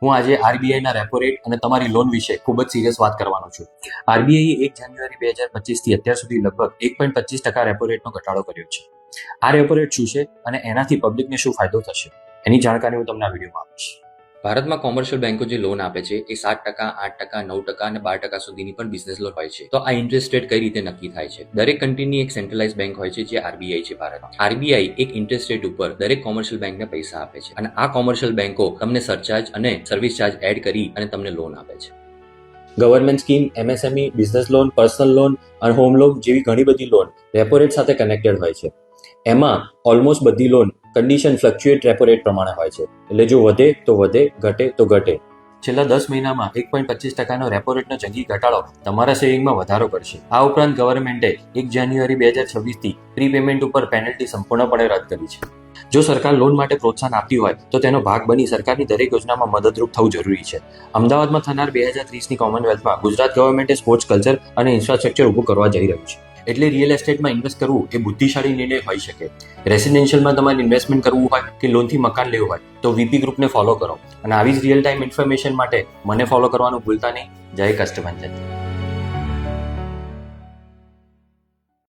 હું આજે આરબીઆઈના repo rate અને તમારી લોન વિશે ખૂબ જ સિરિયસ વાત કરવાનો છું. આરબીઆઈએ 1 જાન્યુઆરી 2025થી અત્યાર સુધી લગભગ 1.25% રેપો રેટનો ઘટાડો કર્યો છે. આ રેપો રેટ શું છે અને એનાથી પબ્લિકને શું ફાયદો થશે એની જાણકારી હું તમને આ વિડીયોમાં આપીશ. ભારતમાં કોમર્શિયલ બેંકો જે લોન આપે છે એ 7%, 8%, 9% અને 12% સુધીની પણ બિઝનેસ લોન હોય છે. તો આ ઇન્ટરેસ્ટ રેટ કઈ રીતે નક્કી થાય છે? દરેક કન્ટ્રીની એક સેન્ટ્રલાઇઝ બેંક હોય છે જે આરબીઆઈ છે ભારતમાં. આરબીઆઈ એક ઇન્ટરેસ્ટ રેટ ઉપર દરેક કોમર્શિયલ બેંકને પૈસા આપે છે અને આ કોમર્શિયલ બેંકો તમને સરચાર્જ અને સર્વિસ ચાર્જ એડ કરી અને તમને લોન આપે છે. Government scheme, MSME, business loan, personal loan અને હોમ લોન જેવી ઘણી બધી લોન રેપો રેટ સાથે કનેક્ટેડ હોય છે. એમાં ઓલમોસ્ટ બધી loan condition fluctuate repo rate પ્રમાણે હોય છે. એટલે જો વધે તો વધે, ઘટે તો ઘટે. છેલ્લા 10 મહિનામાં 1.25%નો રેપો રેટનો જંગી ઘટાડો તમારા સેવિંગમાં વધારો કરશે. આ ઉપરાંત ગવર્મેન્ટે 1 જાન્યુઆરી 2026થી પ્રીપેમેન્ટ ઉપર પેનલ્ટી સંપૂર્ણપણે રદ કરી છે. જો સરકાર લોન માટે પ્રોત્સાહન આપતી હોય તો તેનો ભાગ બની સરકારની દરેક યોજનામાં મદદરૂપ થવું જરૂરી છે. અમદાવાદમાં થનાર 2030ની કોમનવેલ્થમાં ગુજરાત ગવર્મેન્ટે સ્પોર્ટ્સ કલ્ચર અને ઇન્ફ્રાસ્ટ્રક્ચર ઊભું કરવા જઈ રહ્યું છે. એટલે રિયલ એસ્ટેટમાં ઇન્વેસ્ટ કરવું એ બુદ્ધિશાળી નિર્ણય હોઈ શકે. રેસિડેન્શિયલમાં તમારે ઇન્વેસ્ટમેન્ટ કરવું હોય કે લોનથી મકાન લેવું હોય તો વીપી ગ્રુપને ફોલો કરો અને આવી જ રિયલ ટાઈમ ઇન્ફોર્મેશન માટે મને ફોલો કરવાનું ભૂલતા નહીં. જય કષ્ટભંજન.